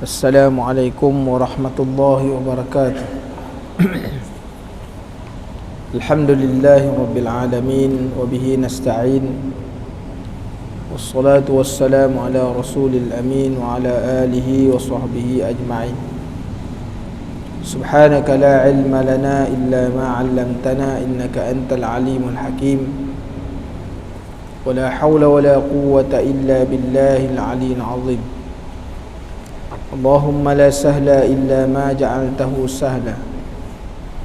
Assalamualaikum warahmatullahi wabarakatuh. Alhamdulillahi rabbil alamin wa bihi nasta'in. Wassalatu wassalamu ala rasulil amin wa ala alihi wa sahbihi ajma'in. Subhanaka la ilma lana illa ma 'allamtana innaka antal alimul hakim. Wa la hawla wa la quwwata illa billahil aliyyil 'azim. Allahumma la sahla illa ma ja'altahu sahla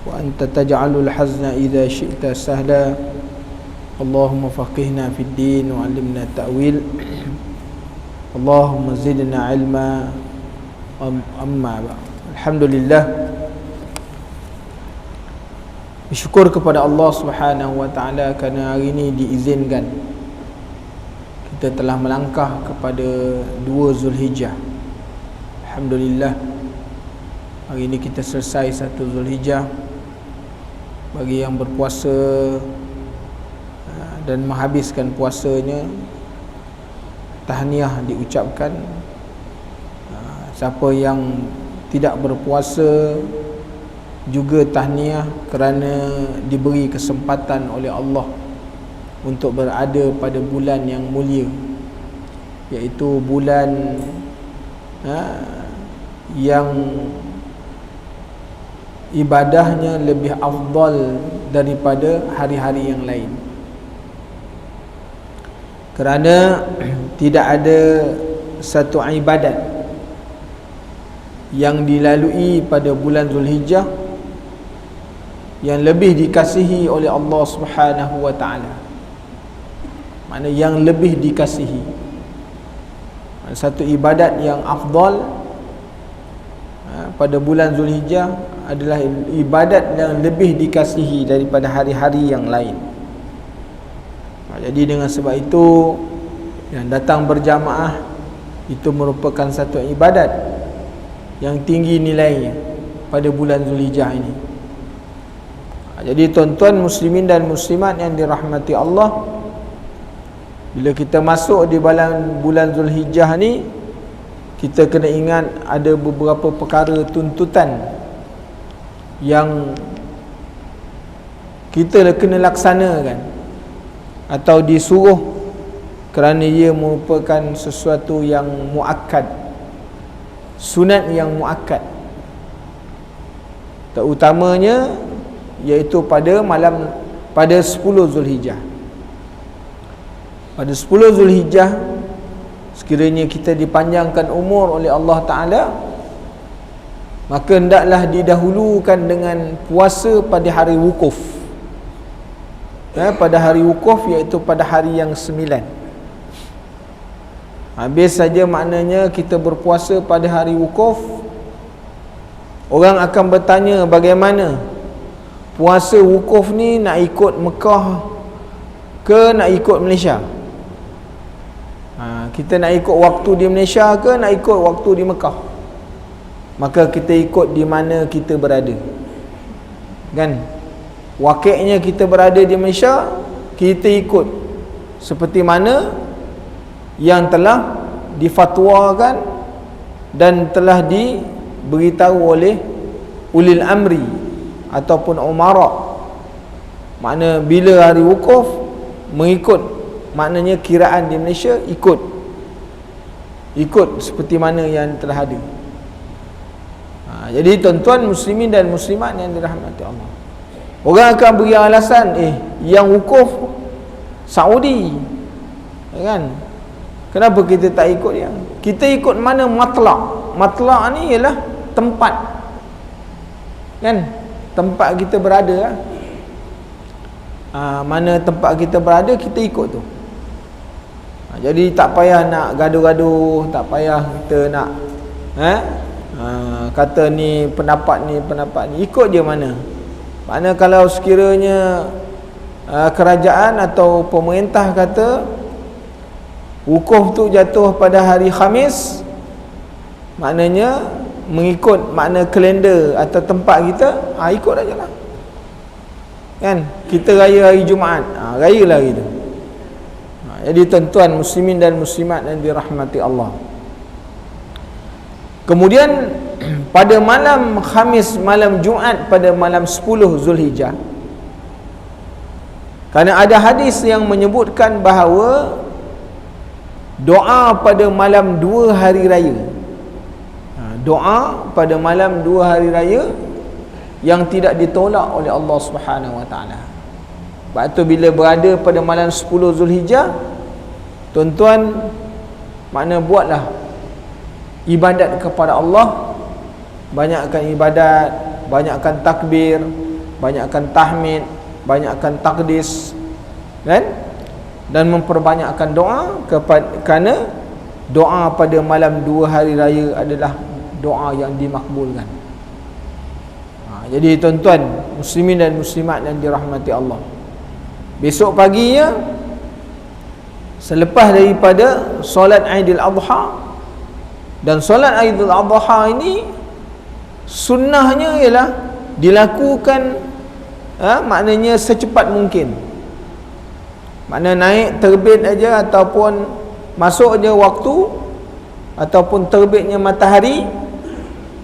wa anta taj'alul hazna idza syi'ta sahla. Allahumma faqihna fid din wa 'allimna ta'wil. Allahumma zidna 'ilma amma ba'd. Alhamdulillah, bersyukur kepada Allah Subhanahu wa taala kerana hari ini diizinkan kita telah melangkah kepada 2 Zulhijjah. Alhamdulillah, hari ini kita selesai 1 Zulhijjah. Bagi yang berpuasa dan menghabiskan puasanya, tahniah diucapkan. Siapa yang tidak berpuasa juga tahniah kerana diberi kesempatan oleh Allah untuk berada pada bulan yang mulia, iaitu bulan yang ibadahnya lebih afdal daripada hari-hari yang lain, kerana tidak ada satu ibadat yang dilalui pada bulan Zulhijjah yang lebih dikasihi oleh Allah Subhanahu wa taala. Maknanya yang lebih dikasihi, satu ibadat yang afdal pada bulan Zulhijjah adalah ibadat yang lebih dikasihi daripada hari-hari yang lain. Jadi dengan sebab itu, yang datang berjamaah itu merupakan satu ibadat yang tinggi nilainya pada bulan Zulhijjah ini. Jadi tuan-tuan muslimin dan muslimat yang dirahmati Allah, bila kita masuk di bulan Zulhijjah ni, kita kena ingat ada beberapa perkara tuntutan yang kita kena laksanakan atau disuruh, kerana ia merupakan sesuatu yang muakkad, sunat yang muakkad. Terutamanya iaitu pada 10 Zulhijjah. Pada 10 Zulhijjah, sekiranya kita dipanjangkan umur oleh Allah Ta'ala, maka hendaklah didahulukan dengan puasa pada hari wukuf. Pada hari wukuf, iaitu pada hari yang 9. Habis saja maknanya kita berpuasa pada hari wukuf, orang akan bertanya, bagaimana puasa wukuf ni, nak ikut Mekah ke nak ikut Malaysia? Kita nak ikut waktu di Malaysia ke nak ikut waktu di Mekah? Maka kita ikut di mana kita berada, kan? Wakilnya kita berada di Malaysia, kita ikut seperti mana yang telah difatwakan dan telah diberitahu oleh ulil amri ataupun umara. Makna bila hari wukuf, mengikut, maknanya kiraan di Malaysia, ikut seperti mana yang telah ada. Jadi tuan-tuan muslimin dan muslimat yang dirahmati Allah, orang akan beri alasan, yang wukuf Saudi, kan? Kenapa kita tak ikut dia? Kita ikut mana? Matlaq ni ialah tempat, kan? Tempat kita berada. Mana tempat kita berada, kita ikut tu. Jadi tak payah nak gaduh-gaduh, tak payah kita nak kata ni pendapat ni, ikut je mana. Makna kalau sekiranya kerajaan atau pemerintah kata wukuf tu jatuh pada hari Khamis, maknanya mengikut makna kalender atau tempat kita, ikut aja lah, kan? Kita raya hari Jumaat, rayalah hari tu. Jadi tuan-tuan muslimin dan muslimat yang dirahmati Allah, Kemudian pada malam Khamis, malam Jumaat pada malam 10 Zulhijjah, kerana ada hadis yang menyebutkan bahawa doa pada malam 2 hari raya, doa pada malam 2 hari raya yang tidak ditolak oleh Allah Subhanahu Wa Taala. Sebab tu bila berada pada malam 10 Zulhijjah, tuan-tuan, makna buatlah ibadat kepada Allah, banyakkan ibadat, banyakkan takbir, banyakkan tahmid, banyakkan takdis, kan? Dan memperbanyakkan doa, kerana doa pada malam 2 hari raya adalah doa yang dimakbulkan. Jadi tuan-tuan muslimin dan muslimat yang dirahmati Allah, besok paginya selepas daripada solat Aidil Adha, dan solat Aidil Adha ini sunnahnya ialah dilakukan maknanya secepat mungkin. Makna naik terbit aja ataupun masuk aja waktu ataupun terbitnya matahari,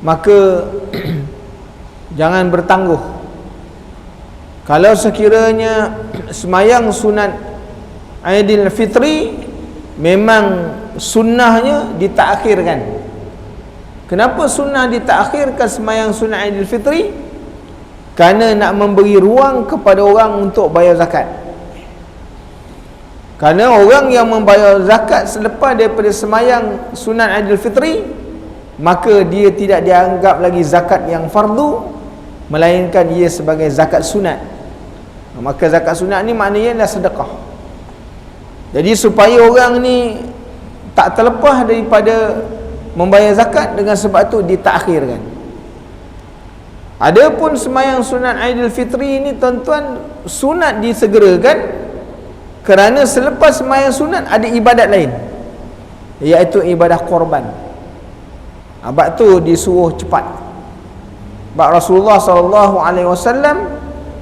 maka jangan bertangguh. Kalau sekiranya semayang sunat Aidil Fitri, memang sunnahnya ditakhirkan. Kenapa sunnah ditakhirkan semayang sunat Aidil Fitri? Kerana nak memberi ruang kepada orang untuk bayar zakat. Kerana orang yang membayar zakat selepas daripada semayang sunat Aidil Fitri, maka dia tidak dianggap lagi zakat yang fardu, melainkan ia sebagai zakat sunat. Maka zakat sunat ni maknanya adalah sedekah. Jadi supaya orang ni tak terlepas daripada membayar zakat, dengan sebab tu ditakhirkan. Adapun semayang sunat Aidil Fitri ini tuan-tuan, sunat disegerakan kerana selepas semayang sunat ada ibadat lain, iaitu ibadah korban. Sebab tu disuruh cepat. Sebab Rasulullah SAW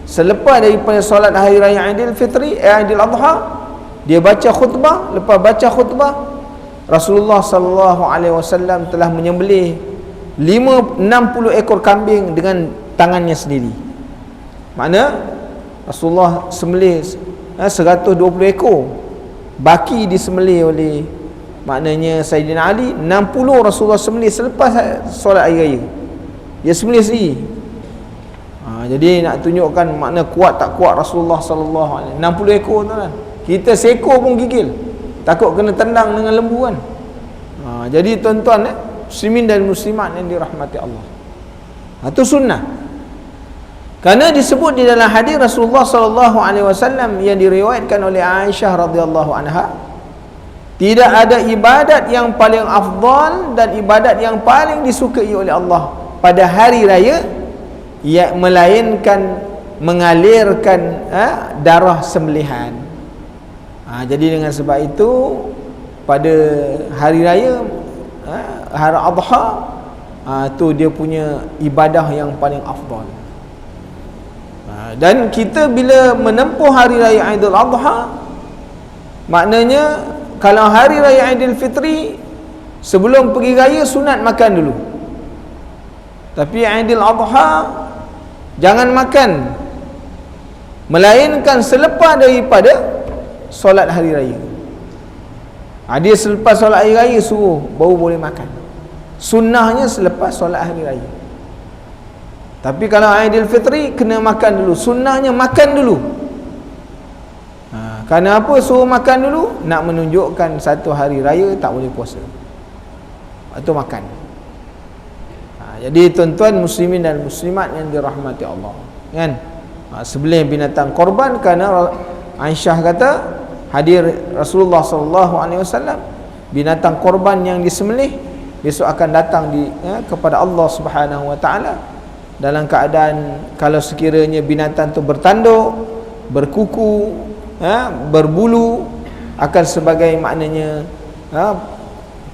selepas daripada solat hari raya Aidil Fitri, Aidil Adha, dia baca khutbah. Lepas baca khutbah, Rasulullah SAW telah menyembelih 60 ekor kambing dengan tangannya sendiri. Makna Rasulullah sembelih 120 ekor, baki disembelih oleh maknanya Sayyidina Ali. 60 Rasulullah sembelih selepas solat hari raya, dia sembelih sendiri. Jadi nak tunjukkan makna kuat tak kuat Rasulullah SAW. 60 ekor tu kan, kita seekor pun gigil, takut kena tendang dengan lembu kan. Jadi tuan-tuan, muslimin dan muslimat yang dirahmati Allah, itu sunnah. Kerana disebut di dalam hadis Rasulullah SAW yang diriwayatkan oleh Aisyah radhiyallahu anha, tidak ada ibadat yang paling afdal dan ibadat yang paling disukai oleh Allah pada hari raya, melainkan mengalirkan darah sembelihan. Jadi dengan sebab itu pada hari raya hari Adha, tu dia punya ibadah yang paling afdal. Dan kita bila menempuh hari raya Aidil Adha, maknanya kalau hari raya Aidil Fitri sebelum pergi raya sunat makan dulu, tapi Aidil Adha jangan makan, melainkan selepas daripada solat hari raya. Dia selepas solat hari raya suruh baru boleh makan. Sunnahnya selepas solat hari raya. Tapi kalau Aidil Fitri kena makan dulu. Sunnahnya makan dulu. Kerana apa suruh makan dulu? Nak menunjukkan satu hari raya tak boleh puasa, itu makan. Jadi tuan-tuan muslimin dan muslimat yang dirahmati Allah, kan? Sembelih binatang korban, kerana Aisyah kata hadir Rasulullah SAW, binatang korban yang disembelih besok akan datang kepada Allah Subhanahu Wa Taala dalam keadaan kalau sekiranya binatang tu bertanduk, berkuku, berbulu, akan sebagai maknanya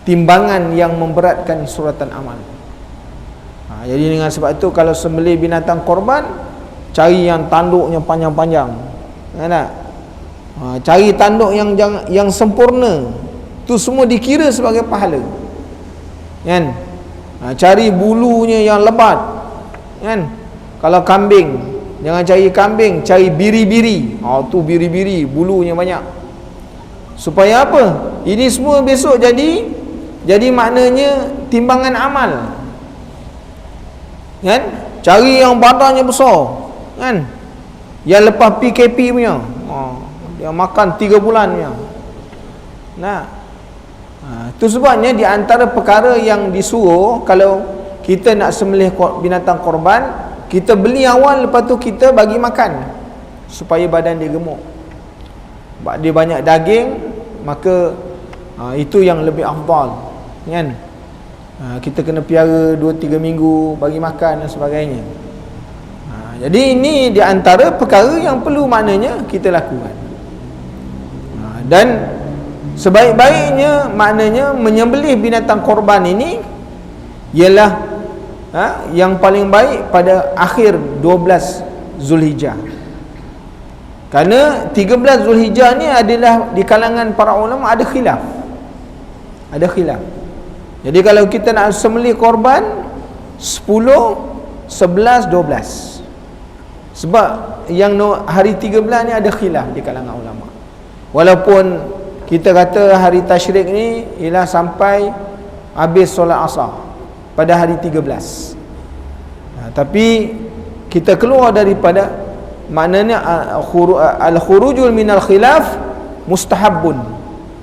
timbangan yang memberatkan suratan amal. Jadi dengan sebab itu kalau sembelih binatang korban, cari yang tanduknya panjang-panjang, kan tak? Cari tanduk yang sempurna, tu semua dikira sebagai pahala, kan? Cari bulunya yang lebat, kan? Kalau kambing, jangan cari kambing, cari biri-biri. Tu biri-biri, bulunya banyak. Supaya apa? Ini semua besok jadi maknanya timbangan amal, kan? Cari yang badannya besar, kan? Yang lepas PKP punya, dia makan 3 bulan punya. Itu sebabnya di antara perkara yang disuruh, kalau kita nak sembelih binatang korban, kita beli awal, lepas tu kita bagi makan supaya badan dia gemuk. Sebab dia banyak daging, maka itu yang lebih afdal, kan? Kita kena piara 2-3 minggu, bagi makan dan sebagainya. Jadi ini di antara perkara yang perlu maknanya kita lakukan. Dan sebaik-baiknya maknanya menyembelih binatang korban ini ialah yang paling baik pada akhir 12 Zulhijjah. Kerana 13 Zulhijjah ni adalah di kalangan para ulama ada khilaf. Jadi kalau kita nak sembelih korban 10, 11, 12. Sebab yang hari 13 ni ada khilaf di kalangan ulama. Walaupun kita kata hari tasyrik ni ialah sampai habis solat asar pada hari 13. Tapi kita keluar daripada maknanya al-khurujul minal khilaf mustahabbun.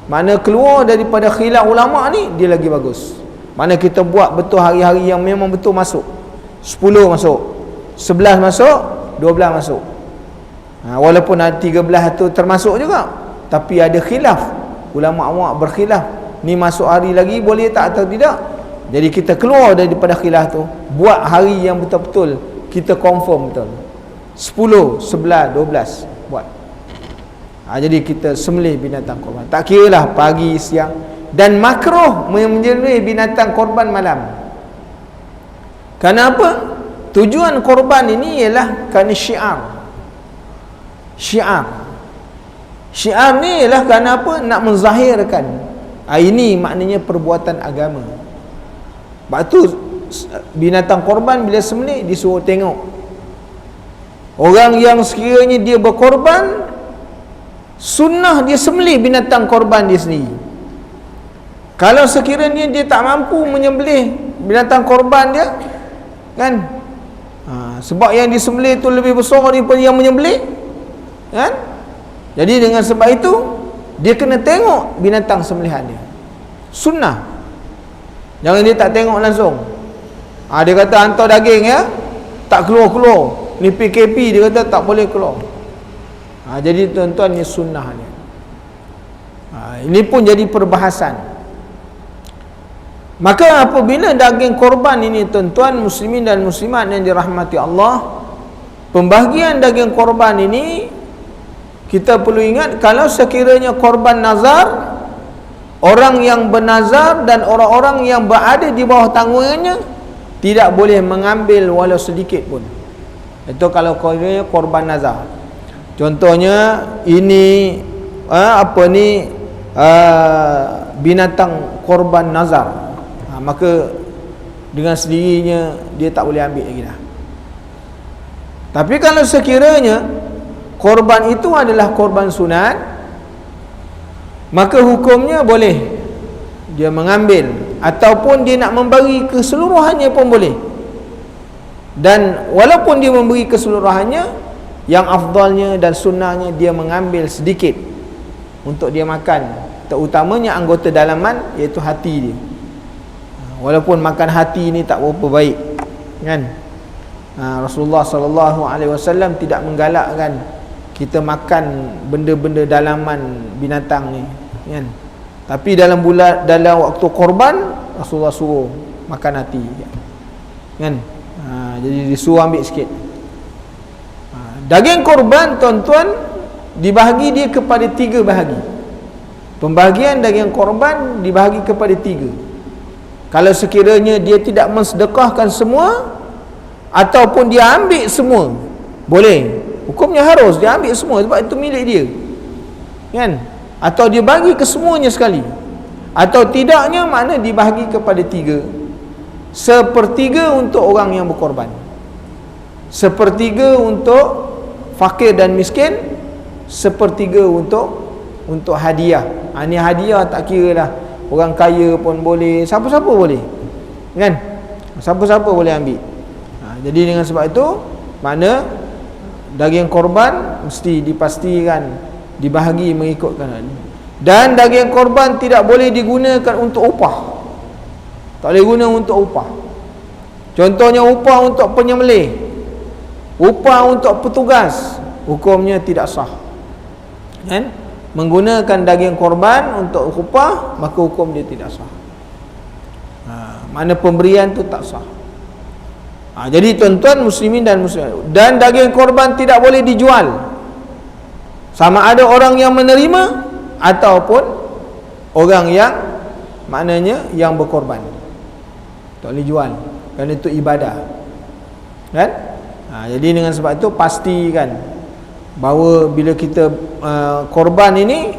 Mana keluar daripada khilaf ulama ni dia lagi bagus. Mana kita buat betul hari-hari yang memang betul masuk. 10 masuk, 11 masuk, 12 masuk. Walaupun ada 13 tu termasuk juga, tapi ada khilaf. Ulama berkhilaf, ni masuk hari lagi boleh tak atau tidak. Jadi kita keluar daripada khilaf tu, buat hari yang betul-betul kita confirm betul. 10, 11, 12 buat. Jadi kita sembelih binatang korban. Tak kiralah pagi, siang. Dan makruh menyembelih binatang korban malam. Kenapa? Tujuan korban ini ialah kerana syiar ni ialah kerana apa? Nak menzahirkan. Ini maknanya perbuatan agama. Sebab tu binatang korban bila sembelih disuruh tengok. Orang yang sekiranya dia berkorban, sunnah dia sembelih binatang korban dia sendiri. Kalau sekiranya dia tak mampu menyembelih binatang korban dia, kan? Sebab yang disembelih itu lebih besar daripada yang menyembelih, kan? Jadi dengan sebab itu dia kena tengok binatang sembelihan dia. Sunnah. Jangan dia tak tengok langsung. Dia kata hantar daging ya, tak keluar-keluar. Ni PKP, dia kata tak boleh keluar. Jadi tuan-tuan, ni sunnah ni. Ini pun jadi perbahasan. Maka apabila daging korban ini, tuan-tuan muslimin dan muslimat yang dirahmati Allah, pembahagian daging korban ini kita perlu ingat, kalau sekiranya korban nazar, orang yang bernazar dan orang-orang yang berada di bawah tanggungannya tidak boleh mengambil walau sedikit pun. Itu kalau korban nazar. Contohnya ini binatang korban nazar, maka dengan sendirinya dia tak boleh ambil lagi dah. Tapi kalau sekiranya korban itu adalah korban sunat, maka hukumnya boleh dia mengambil, ataupun dia nak memberi keseluruhannya pun boleh. Dan walaupun dia memberi keseluruhannya, yang afdalnya dan sunnahnya dia mengambil sedikit untuk dia makan, terutamanya anggota dalaman, iaitu hati dia. Walaupun makan hati ni tak berapa baik, kan? Rasulullah SAW tidak menggalakkan kita makan benda-benda dalaman binatang ni, kan? Tapi dalam waktu korban, Rasulullah suruh makan hati, kan? Jadi disuruh ambil sikit. Daging korban, tuan-tuan, dibahagi dia kepada 3 bahagi. Pembahagian daging korban dibahagi kepada 3. Kalau sekiranya dia tidak mensedekahkan semua, ataupun dia ambil semua, boleh. Hukumnya harus dia ambil semua, sebab itu milik dia, kan? Atau dia bagi ke semuanya sekali, atau tidaknya, makna dibahagi kepada 3. sepertiga untuk orang yang berkorban, sepertiga untuk fakir dan miskin, sepertiga untuk hadiah. Ini hadiah tak kira lah, orang kaya pun boleh, siapa-siapa boleh, kan? Siapa-siapa boleh ambil. Jadi dengan sebab itu, makna daging korban mesti dipastikan dibahagi mengikutkan. Dan daging korban tidak boleh digunakan untuk upah. Tak boleh guna untuk upah. Contohnya upah untuk penyembelih, upah untuk petugas, hukumnya tidak sah, kan? Menggunakan daging korban untuk upah, maka hukum dia tidak sah. Mana pemberian tu tak sah. Jadi tuan-tuan muslimin dan muslimat, dan daging korban tidak boleh dijual, sama ada orang yang menerima ataupun orang yang maknanya yang berkorban. Tak boleh jual, kerana itu ibadah, kan? Jadi dengan sebab itu pastikan bahawa bila kita korban ini,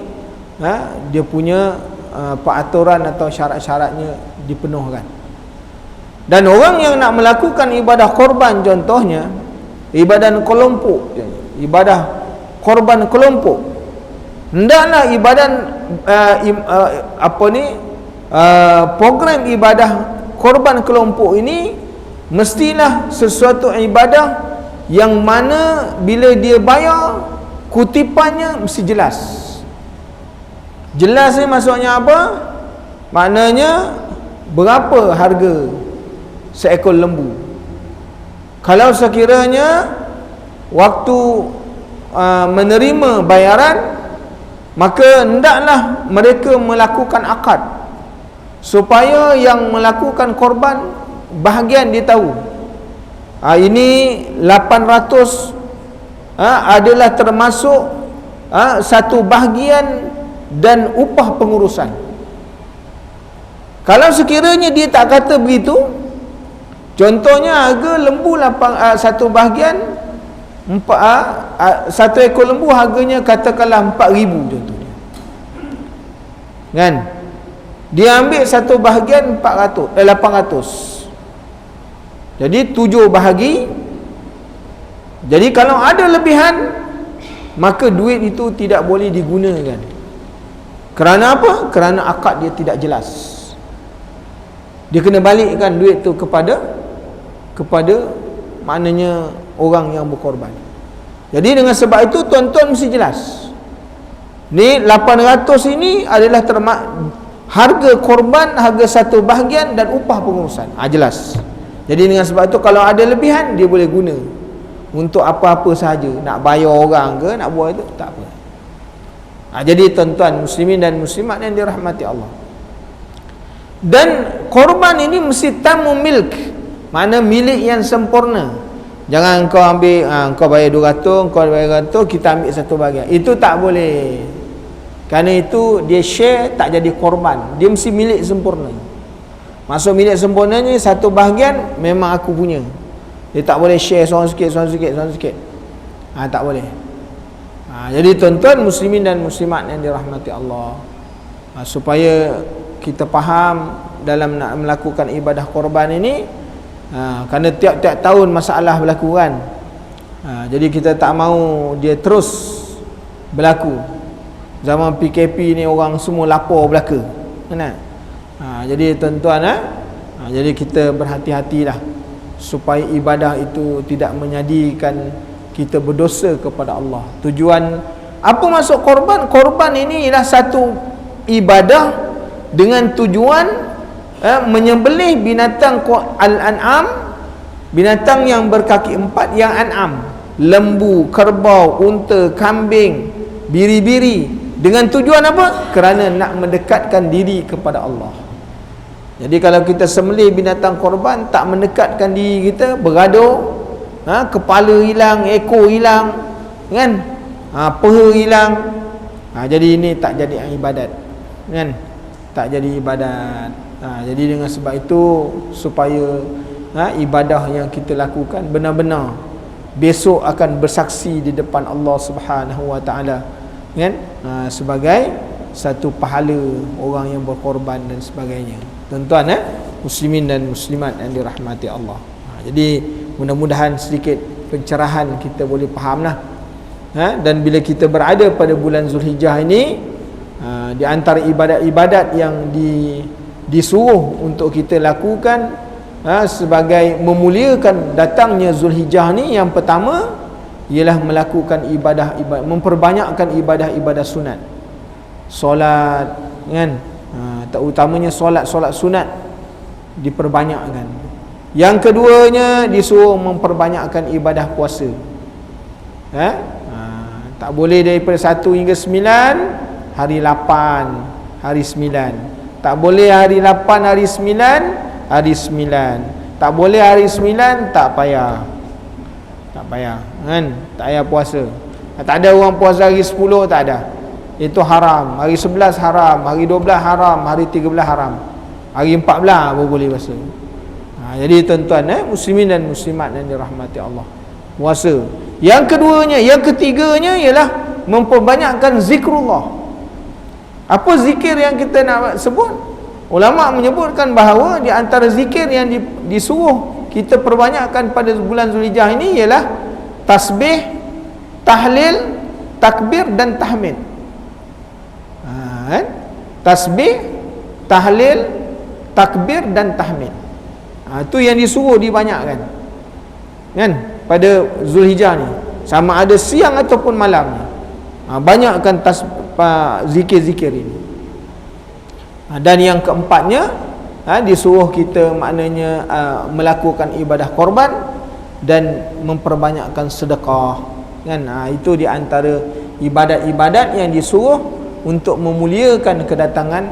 dia punya peraturan atau syarat-syaratnya dipenuhkan. Dan orang yang nak melakukan ibadah korban, contohnya ibadah kelompok, ibadah korban kelompok, hendaklah ibadah program ibadah korban kelompok ini mestilah sesuatu ibadah yang mana bila dia bayar, kutipannya mesti jelas. Jelas ni maksudnya apa? Maknanya berapa harga seekor lembu. Kalau sekiranya waktu menerima bayaran, maka hendaklah mereka melakukan akad supaya yang melakukan korban bahagian dia tahu, ini 800 adalah termasuk satu bahagian dan upah pengurusan. Kalau sekiranya dia tak kata begitu, contohnya harga lembu satu bahagian satu ekor lembu harganya katakanlah 4,000 contohnya, kan? Dia ambil satu bahagian 800. Jadi 7 bahagi. Jadi kalau ada lebihan, maka duit itu tidak boleh digunakan. Kerana apa? Kerana akad dia tidak jelas. Dia kena balikkan duit itu kepada maknanya orang yang berkorban. Jadi dengan sebab itu tuan-tuan mesti jelas. Ni 800 ini adalah harga korban, harga satu bahagian dan upah pengurusan. Jelas. Jadi dengan sebab itu kalau ada lebihan, dia boleh guna untuk apa-apa sahaja. Nak bayar orang ke, nak buat itu, tak apa. Jadi tuan-tuan muslimin dan muslimat yang dirahmati Allah, dan korban ini mesti tamu milk, mana milik yang sempurna. Jangan kau ambil, kau bayar 200, kau bayar 100, kita ambil satu bahagian. Itu tak boleh. Kerana itu dia share, tak jadi korban. Dia mesti milik sempurna. Maksud milik sempurnanya, satu bahagian memang aku punya. Dia tak boleh share seorang sikit, seorang sikit, seorang sikit. Tak boleh. Jadi tuan-tuan muslimin dan muslimat yang dirahmati Allah, supaya kita faham dalam nak melakukan ibadah korban ini, kerana tiap-tiap tahun masalah berlaku, kan? Jadi kita tak mahu dia terus berlaku. Zaman PKP ni orang semua lapar belaka, kan? Jadi tuan-tuan, jadi kita berhati-hatilah supaya ibadah itu tidak menjadikan kita berdosa kepada Allah. Tujuan apa maksud korban? Korban ini ialah satu ibadah dengan tujuan menyembelih binatang al-an'am, binatang yang berkaki 4 yang an'am, lembu, kerbau, unta, kambing, biri-biri, dengan tujuan apa? Kerana nak mendekatkan diri kepada Allah. Jadi kalau kita sembelih binatang korban tak mendekatkan diri kita, bergaduh, kepala hilang, ekor hilang, kan? Peha hilang, jadi ini tak jadi ibadat, kan? Tak jadi ibadat. Jadi dengan sebab itu, supaya ibadah yang kita lakukan benar-benar besok akan bersaksi di depan Allah Subhanahu Wa Taala, kan? Sebagai satu pahala orang yang berkorban dan sebagainya. Tuan-tuan, muslimin dan muslimat yang dirahmati Allah. Jadi mudah-mudahan sedikit pencerahan kita boleh fahamlah. Dan bila kita berada pada bulan Zulhijjah ini, di antara ibadat-ibadat yang disuruh untuk kita lakukan sebagai memuliakan datangnya Zulhijjah ni, yang pertama ialah melakukan ibadah-ibadah, memperbanyakkan ibadah-ibadah sunat. Solat, kan? Terutamanya solat-solat sunat diperbanyakkan. Yang keduanya disuruh memperbanyakkan ibadah puasa. Tak boleh daripada 1 hingga 9, hari 8, hari 9. Tak boleh hari 8, hari 9, hari 9. Tak boleh hari 9, tak payah. Tak payah, kan? Tak payah puasa. Tak ada orang puasa hari 10, tak ada. Itu haram. Hari 11 haram, hari 12 haram, hari 13 haram. Hari 14 baru boleh puasa. Jadi tuan-tuan, muslimin dan muslimat yang dirahmati Allah, puasa. Yang keduanya, yang ketiganya ialah memperbanyakkan zikrullah. Apa zikir yang kita nak sebut? Ulama menyebutkan bahawa di antara zikir yang disuruh kita perbanyakkan pada bulan Zulhijjah ini ialah tasbih, tahlil, takbir dan tahmid. Tasbih, tahlil, takbir dan tahmid. Itu yang disuruh dibanyakkan, kan, pada Zulhijjah ni, sama ada siang ataupun malam ni. Banyakkan zikir-zikir ini. Dan yang keempatnya, disuruh kita maknanya melakukan ibadah korban dan memperbanyakkan sedekah, kan. Itu di antara ibadat-ibadat yang disuruh untuk memuliakan kedatangan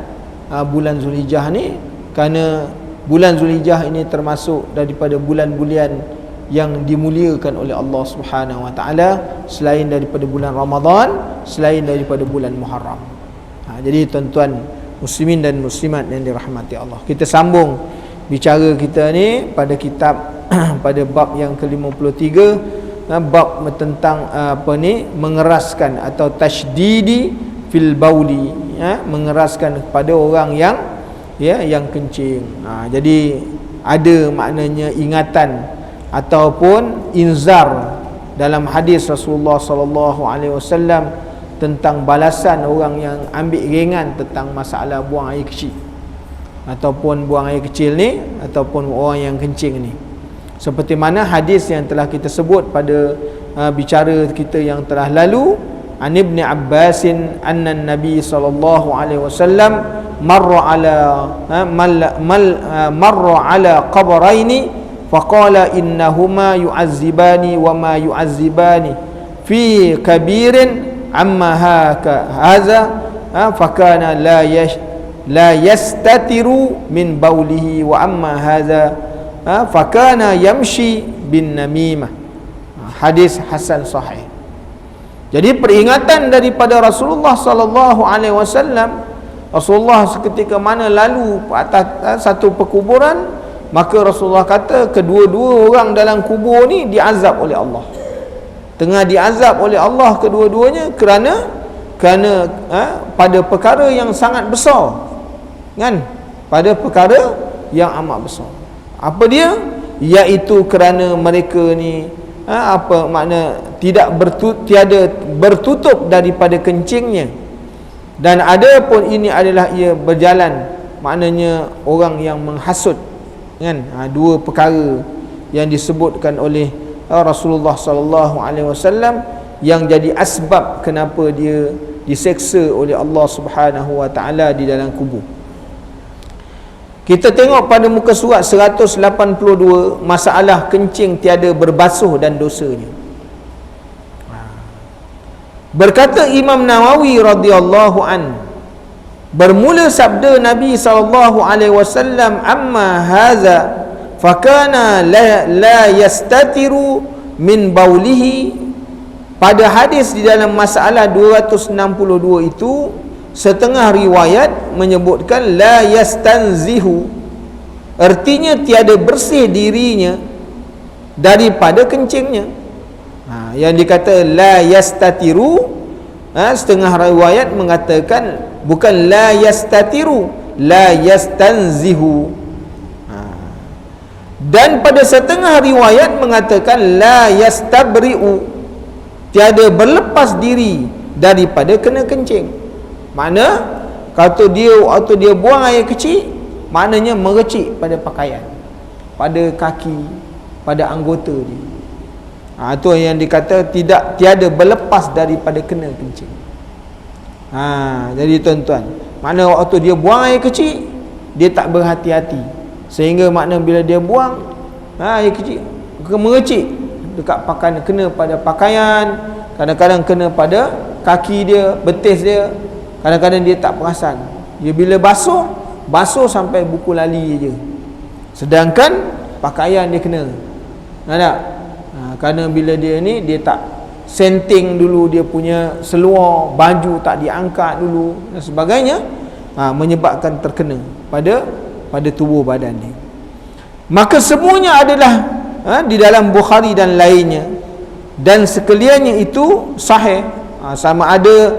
bulan Zulhijjah ni, kerana bulan Zulhijjah ini termasuk daripada bulan-bulan yang dimuliakan oleh Allah Subhanahu wa taala, selain daripada bulan Ramadan, selain daripada bulan Muharram. Jadi tuan-tuan muslimin dan muslimat yang dirahmati Allah, kita sambung bicara kita ni pada kitab pada bab yang ke-53, bab tentang mengeraskan atau tasydidi fil bauli, mengeraskan kepada orang yang kencing. Jadi ada maknanya ingatan ataupun inzar dalam hadis Rasulullah sallallahu alaihi wasallam tentang balasan orang yang ambil ringan tentang masalah buang air kecil, ataupun buang air kecil ni, ataupun orang yang kencing ni. Seperti mana hadis yang telah kita sebut pada bicara kita yang telah lalu, an Ibn Abbasin anna Nabi sallallahu alaihi wasallam marra ala qabraini faqala innahuma yu'azzibani wa ma yu'azzibani fi kabirin amma hadza fakana la yastatiru min baulihi wa amma hadza fakana yamshi bin namimah. Hadis hasan sahih. Jadi peringatan daripada Rasulullah sallallahu alaihi wasallam, Rasulullah seketika mana lalu atas satu perkuburan, maka Rasulullah kata kedua-dua orang dalam kubur ni diazab oleh Allah. Tengah diazab oleh Allah kedua-duanya kerana pada perkara yang sangat besar, kan? Pada perkara yang amat besar. Apa dia? Iaitu kerana mereka ni apa makna tiada bertutup daripada kencingnya, dan ada pun ini adalah ia berjalan, maknanya orang yang menghasut, kan. Dua perkara yang disebutkan oleh Rasulullah sallallahu alaihi wasallam yang jadi asbab kenapa dia diseksa oleh Allah Subhanahu wa taala di dalam kubur. Kita tengok pada muka surat 182, masalah kencing tiada berbasuh dan dosanya. Berkata Imam Nawawi radhiyallahu an, bermula sabda Nabi sallallahu alaihi wasallam, amma haza fakana la yastatiru min baulihi. Pada hadis di dalam masalah 262 itu, setengah riwayat menyebutkan la yastanzihu, artinya tiada bersih dirinya daripada kencingnya. Yang dikata la yastatiru, setengah riwayat mengatakan bukan la yastatiru, la yastanzihu. Dan pada setengah riwayat mengatakan la yastabri'u, tiada berlepas diri daripada kena kencing. Mana kata dia waktu dia buang air kecil, maknanya merecik pada pakaian, pada kaki, pada anggota dia. Itu yang dikata tiada berlepas daripada kena kencing. Jadi tuan-tuan, makna waktu dia buang air kecil, dia tak berhati-hati, sehingga makna bila dia buang air kecil merecik dekat pakaian, kena pada pakaian, kadang-kadang kena pada kaki dia, betis dia, kadang-kadang dia tak perasan. Dia bila basuh sampai buku lali je, sedangkan pakaian dia kena. Tak? Kerana bila dia ni, dia tak senting dulu dia punya seluar, baju tak diangkat dulu dan sebagainya, menyebabkan terkena pada tubuh badan dia. Maka semuanya adalah di dalam Bukhari dan lainnya, dan sekaliannya itu sahih. Sama ada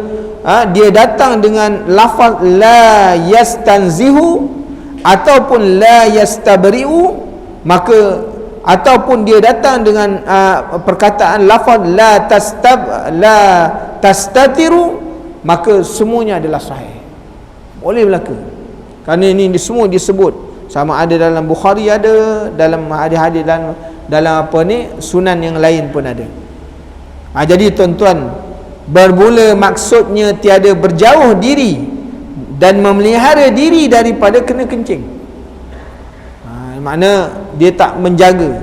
dia datang dengan lafaz la yastanzihu ataupun la yastabri'u, maka ataupun dia datang dengan perkataan lafaz la tastatiru, maka semuanya adalah sahih, boleh berlaku. Kerana ini semua disebut, sama ada dalam Bukhari, ada dalam hadis-hadis, dalam apa ni, sunan yang lain pun ada. Jadi tuan-tuan, bermula maksudnya tiada berjauh diri dan memelihara diri daripada kena kencing. Makna dia tak menjaga,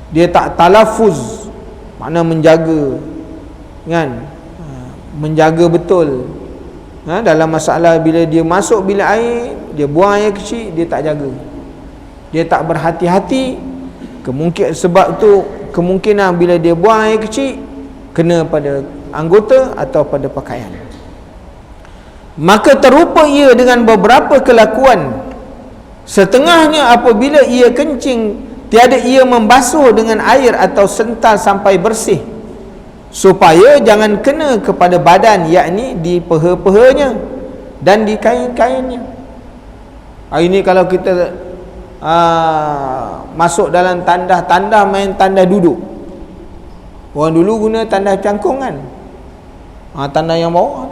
dia tak talafuz, makna menjaga, kan, menjaga betul. Dalam masalah bila dia masuk bilik air, dia buang air kecil, dia tak jaga, dia tak berhati-hati. Sebab tu kemungkinan bila dia buang air kecil kena pada anggota atau pada pakaian. Maka terupa ia dengan beberapa kelakuan. Setengahnya apabila ia kencing, tiada ia membasuh dengan air atau sental sampai bersih, supaya jangan kena kepada badan, yakni di peha-pehanya dan di kain-kainnya. Hari ni kalau kita masuk dalam tandah main tandah duduk. Orang dulu guna tandah cangkung kan, tandah yang bawah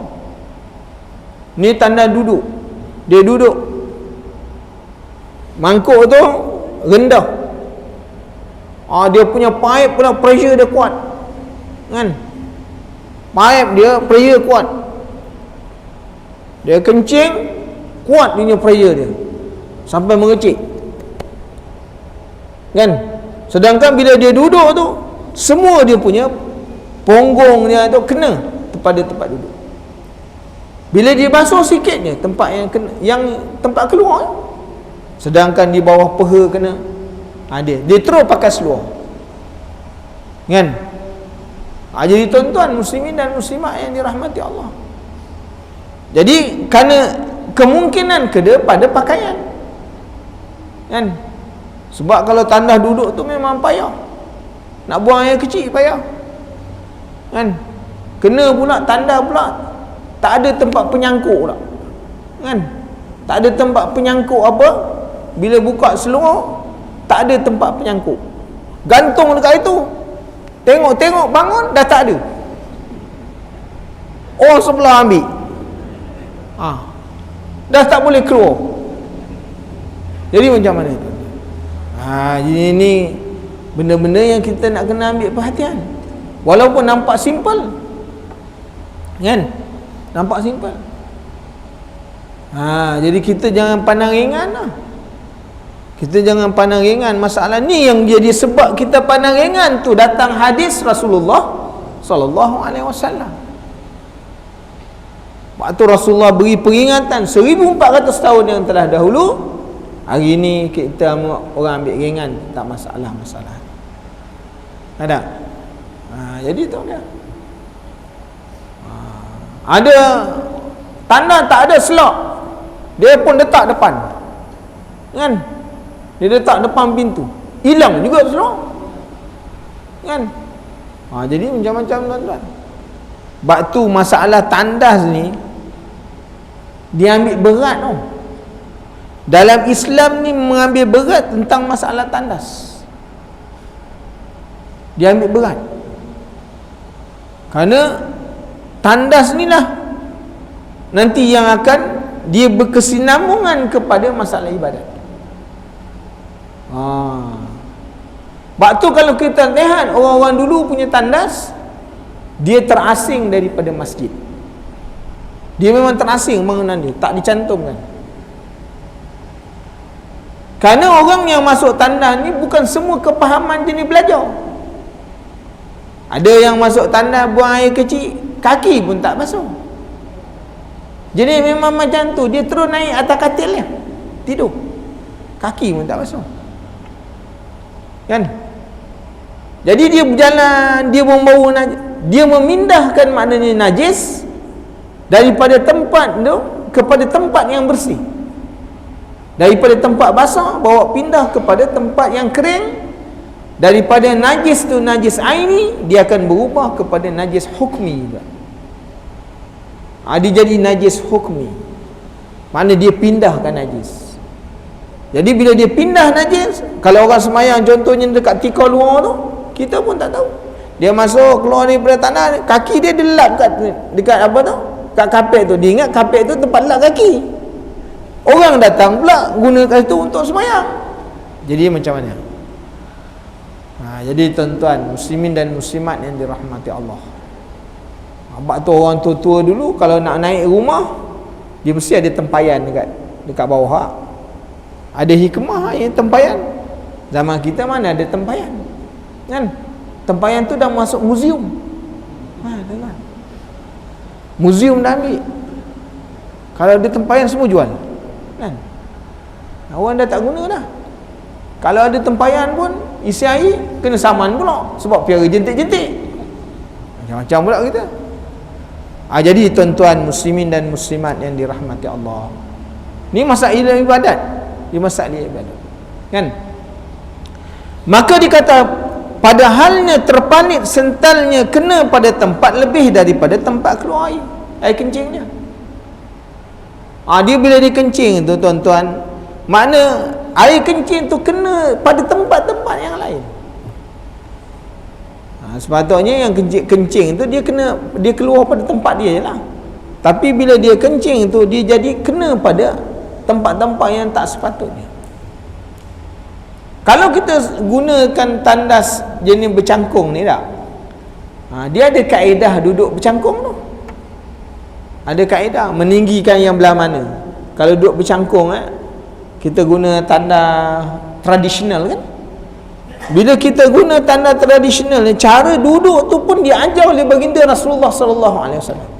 ni tandah duduk. Dia duduk, mangkuk tu rendah, dia punya pipe pula pressure dia kuat, kan, pipe dia pressure kuat, dia kencing kuat punya pressure dia sampai merecik, kan. Sedangkan bila dia duduk tu, semua dia punya punggung dia tu kena pada tempat duduk. Bila dia basuh sikitnya tempat yang kena, yang tempat keluar, sedangkan di bawah peha kena, dia terus pakai seluar, kan. Jadi tuan-tuan muslimin dan muslimat yang dirahmati Allah, jadi kerana kemungkinan kena pada pakaian, kan. Sebab kalau tandah duduk tu memang payah, nak buang air kecil payah, kan. Kena pula tandah pula tak ada tempat penyangkut pula, kan. Tak ada tempat penyangkut apa, bila buka seluar tak ada tempat penyangkut, gantung dekat itu, tengok bangun dah tak ada, orang sebelah ambil, dah tak boleh keluar. Jadi macam mana itu? Jadi ini benda-benda yang kita nak kena ambil perhatian, walaupun nampak simple, kan, nampak simple. Jadi kita jangan pandang ringan lah. Kita jangan pandang ringan masalah ni. Yang jadi sebab kita pandang ringan tu datang hadis Rasulullah sallallahu alaihi wasallam. Waktu Rasulullah beri peringatan 1400 tahun yang telah dahulu, hari ni kita orang ambil ringan, tak masalah-masalah. Ada. Jadi tu dia. Ada tanda tak ada selak, dia pun letak depan, kan. Dia letak depan pintu, hilang juga selak, kan. Jadi macam-macam tuan-tuan. Batu masalah tandas ni dia ambil berat tau. dalam Islam ni mengambil berat tentang masalah tandas. Dia ambil berat kerana tandas ni lah nanti yang akan dia berkesinambungan kepada masalah ibadat. Sebab tu kalau kita lihat orang-orang dulu punya tandas, dia terasing daripada masjid. Dia memang terasing bangunan dia, tak dicantumkan. Kerana orang yang masuk tandas ni bukan semua kepahaman jenis belajar. Ada yang masuk tandas buang air kecil, kaki pun tak basuh. Jadi memang macam tu, dia terus naik atas katil dia, tidur, kaki pun tak basuh, kan? Jadi dia berjalan, dia membawa dia memindahkan maknanya najis daripada tempat tu kepada tempat yang bersih. Daripada tempat basah bawa pindah kepada tempat yang kering. Daripada najis tu najis aini, dia akan berubah kepada najis hukmi juga. Dia jadi najis hukmi, mana dia pindahkan najis. Jadi bila dia pindah najis, kalau orang semayang contohnya dekat tikar luar tu, kita pun tak tahu. Dia masuk keluar daripada tanah, kaki dia lap dekat apa tu, kat kapet tu. Dia ingat kapet tu tempat lap kaki. Orang datang pula gunakan itu untuk semayang. Jadi macam mana? Jadi tuan-tuan muslimin dan muslimat yang dirahmati Allah, sebab tu orang tua-tua dulu kalau nak naik rumah, dia mesti ada tempayan dekat bawah. Ada hikmah yang tempayan. Zaman kita mana ada tempayan, kan? Tempayan tu dah masuk muzium. Dengar, muzium dah ambil. Kalau ada tempayan semua jual, kan? Orang dah tak guna dah. Kalau ada tempayan pun isi air kena saman pula, sebab piara jentik-jentik, macam-macam pula kita. Jadi tuan-tuan muslimin dan muslimat yang dirahmati Allah, ni masalah ibadat, dia masalah ibadat, kan? Maka dikata pada halnya terpanit sentalnya kena pada tempat lebih daripada tempat keluar air kencingnya. Dia bila dia kencing tu tuan-tuan, makna air kencing tu kena pada tempat-tempat yang lain. Sepatutnya yang kencing tu dia keluar pada tempat dia je lah. Tapi bila dia kencing tu, dia jadi kena pada tempat-tempat yang tak sepatutnya. Kalau kita gunakan tandas jenis bercangkung ni tak, dia ada kaedah duduk bercangkung tu. Ada kaedah meninggikan yang belah mana. Kalau duduk bercangkung, kita guna tanda tradisional, kan? Bila kita guna tanda tradisional ni, cara duduk tu pun diajar oleh baginda Rasulullah sallallahu alaihi wasallam.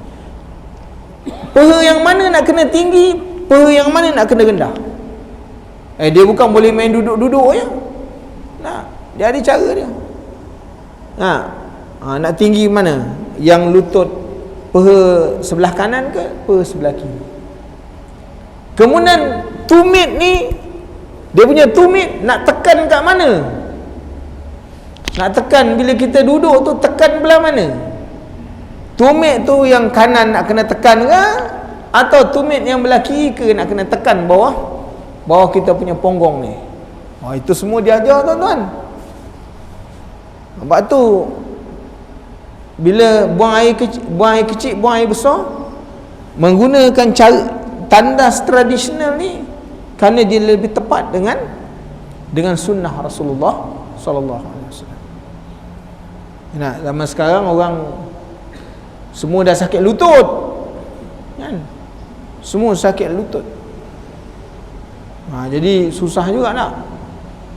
Peha yang mana nak kena tinggi, peha yang mana nak kena rendah. Dia bukan boleh main duduk-duduk je. Dia ada cara dia. Nak tinggi mana? Yang lutut peha sebelah kanan ke peha sebelah kiri. Kemudian tumit ni, dia punya tumit nak tekan kat mana? Nak tekan bila kita duduk tu, tekan belah mana? Tumit tu yang kanan nak kena tekan ke, atau tumit yang belah kiri ke nak kena tekan bawah kita punya ponggong ni? Itu semua diajar tuan-tuan. Sebab tu bila buang air kecil, buang air besar, menggunakan cara tandas tradisional ni, kerana dia lebih tepat dengan sunnah Rasulullah sallallahu alaihi wasallam. Zaman sekarang orang semua dah sakit lutut, kan? Semua sakit lutut. Jadi susah juga nak.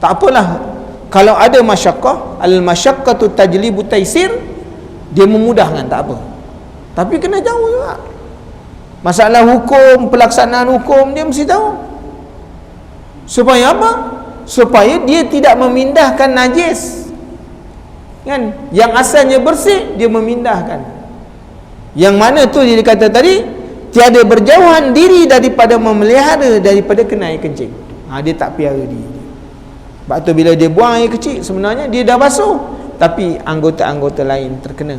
Tak apalah, kalau ada masyaqqah, al-masyaqqatu tajlibu taisir, dia memudahkan, tak apa. Tapi kena jauh juga. Masalah hukum, pelaksanaan hukum, dia mesti tahu. Supaya apa? Supaya dia tidak memindahkan najis, kan? Yang asalnya bersih, dia memindahkan. Yang mana tu dia kata tadi, tiada berjauhan diri daripada memelihara daripada kena air kencing. Dia tak piara diri. Sebab tu bila dia buang air kecil, sebenarnya dia dah basuh, tapi anggota-anggota lain terkena.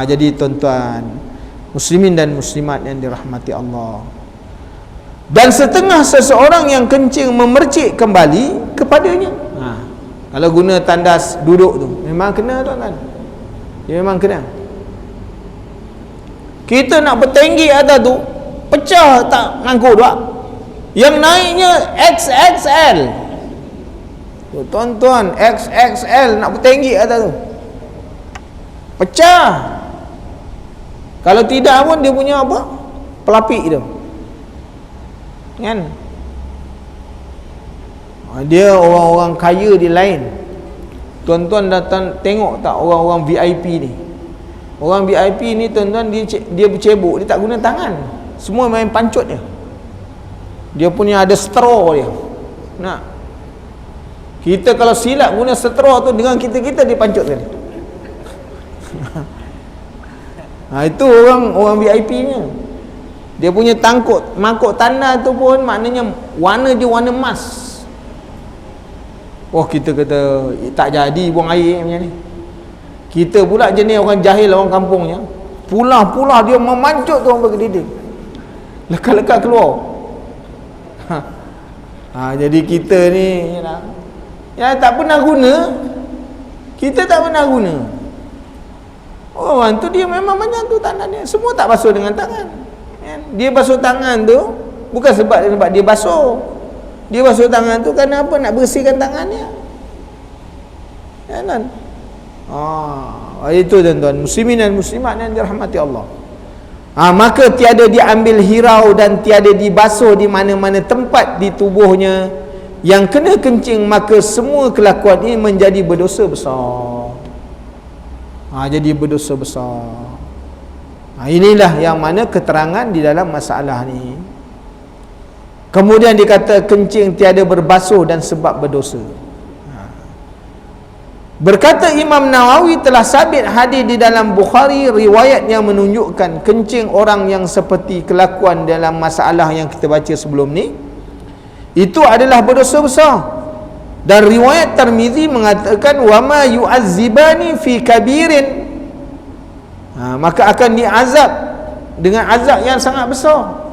Jadi tuan-tuan muslimin dan muslimat yang dirahmati Allah, Dan setengah seseorang yang kencing memercik kembali kepadanya. Kalau guna tandas duduk tu memang kena tuan-tuan. Dia memang kena. Kita nak bertinggi atas tu, pecah tak ngangkut tak? Yang naiknya XXL. Tuan-tuan, XXL nak bertinggi atas tu, pecah. Kalau tidak pun dia punya apa? Pelapik tu. Kan? Dia orang-orang kaya di lain. Tuan-tuan datang tengok tak orang-orang VIP ni? Orang VIP ni tuan-tuan, dia bercebok, dia tak guna tangan. Semua main pancut dia. Dia punya ada straw dia. Nak. Kita kalau silap guna straw tu dengan kita dipancut sekali. Itu orang VIP nya. Dia punya mangkuk tandas tu pun maknanya warna dia warna emas. Oh, kita kata tak jadi buang air macam ni. Kita pula jenis orang jahil, orang kampungnya, pula dia memancut tu orang berdiding, lekat-lekat keluar. Jadi kita ni ya tak pernah guna. Kita tak pernah guna. Orang tu dia memang macam tu tangan dia. Semua tak basuh dengan tangan. Dia basuh tangan tu bukan sebab dia basuh. Dia basuh tangan tu kerana apa? Nak bersihkan tangannya. Ya kan? Itu tuan-tuan, muslimin dan muslimat yang dirahmati Allah. Maka tiada diambil hirau dan tiada dibasuh di mana-mana tempat di tubuhnya yang kena kencing, maka semua kelakuan ini menjadi berdosa besar. Jadi berdosa besar. Inilah yang mana keterangan di dalam masalah ni. Kemudian dikata kencing tiada berbasuh dan sebab berdosa. Berkata Imam Nawawi, telah sabit hadis di dalam Bukhari riwayat yang menunjukkan kencing orang yang seperti kelakuan dalam masalah yang kita baca sebelum ni, itu adalah berdosa besar. Dan riwayat Tirmizi mengatakan wama yu'azzibani fi kabirin, maka akan diazab dengan azab yang sangat besar.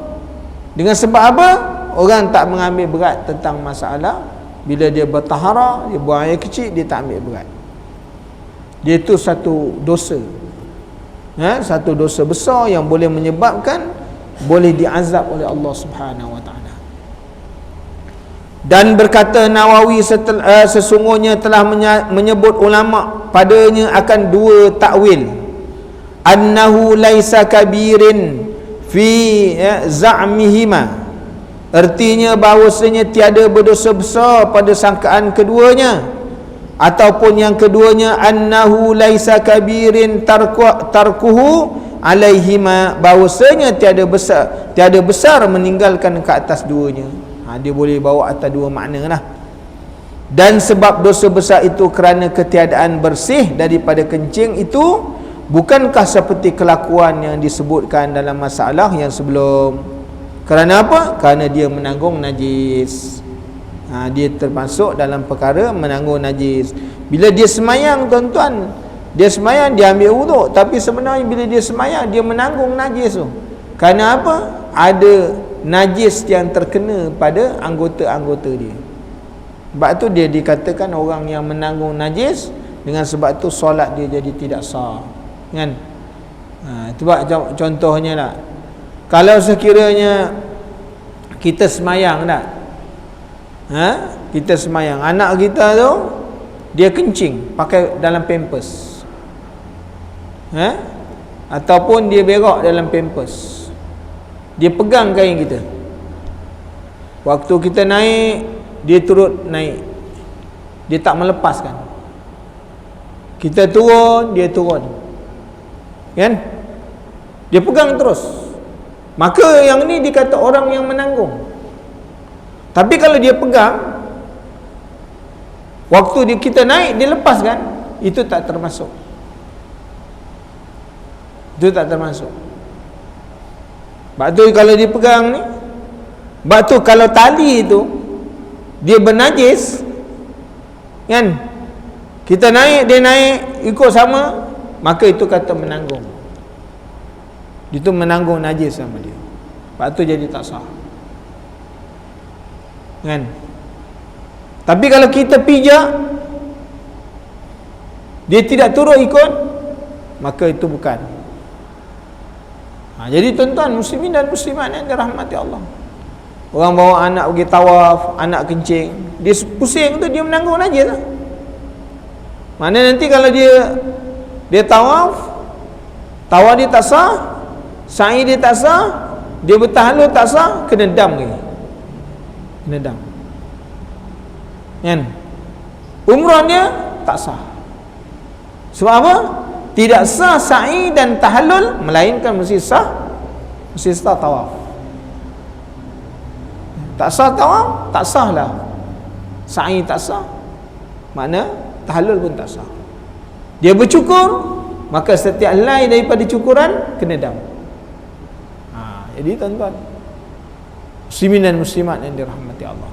Dengan sebab apa? Orang tak mengambil berat tentang masalah. Bila dia bertahara, dia buang air kecil, dia tak ambil berat. Dia itu satu dosa, satu dosa besar yang boleh menyebabkan boleh diazab oleh Allah Subhanahu wa ta'ala. Dan berkata Nawawi, sesungguhnya telah menyebut ulama padanya akan dua takwil. Annahu laisa kabirin fi za'mihima, artinya bahawasanya tiada berdosa besar pada sangkaan keduanya, ataupun yang keduanya annahu laisa kabirin tarkuhu alaihima, bahawasanya tiada besar meninggalkan ke atas duanya. Dia boleh bawa atas dua makna lah. Dan sebab dosa besar itu kerana ketiadaan bersih daripada kencing itu, bukankah seperti kelakuan yang disebutkan dalam masalah yang sebelum. Kerana apa? Kerana dia menanggung najis. Dia termasuk dalam perkara menanggung najis. Bila dia semayang tuan-tuan, dia semayang, dia ambil wuduk, tapi sebenarnya bila dia semayang, dia menanggung najis tu. Kerana apa? Ada najis yang terkena pada anggota-anggota dia. Sebab tu dia dikatakan orang yang menanggung najis. Dengan sebab tu solat dia jadi tidak sah, kan? Sebab contohnya lah, kalau sekiranya kita semayang tak, kita semayang, anak kita tu dia kencing pakai dalam pampers, ataupun dia berak dalam pampers, dia pegang kain kita, waktu kita naik dia turut naik, dia tak melepaskan. Kita turun, dia turun, kan? Dia pegang terus. Maka yang ni dikata orang yang menanggung. Tapi kalau dia pegang, waktu kita naik dia lepaskan, itu tak termasuk. Itu tak termasuk. Sebab tu kalau dia pegang ni, sebab tu kalau tali itu dia bernajis, kan, kita naik, dia naik ikut sama, maka itu kata menanggung. Itu menanggung najis sama dia. Sebab tu jadi tak sah. kan. Tapi kalau kita pijak, dia tidak turut ikut, maka itu bukan. Jadi tuan-tuan muslimin dan muslimat yang dirahmati Allah, orang bawa anak pergi tawaf, anak kencing, dia pusing tu, dia menanggung aja lah. Mana nanti kalau dia tawaf dia tak sah, sa'i dia tak sah, dia bertahalul tak sah, kena dam lagi, kena dam kan. Umrah dia tak sah. Sebab apa? Tidak sah sa'i dan tahallul, melainkan mesti sah tawaf. Tak sah tawaf, tak sah lah sa'i, tak sah, makna tahallul pun tak sah. Dia bercukur, maka setiap helai daripada cukuran kena dam. Jadi tuan-tuan muslimin dan muslimat yang dirahmati Allah,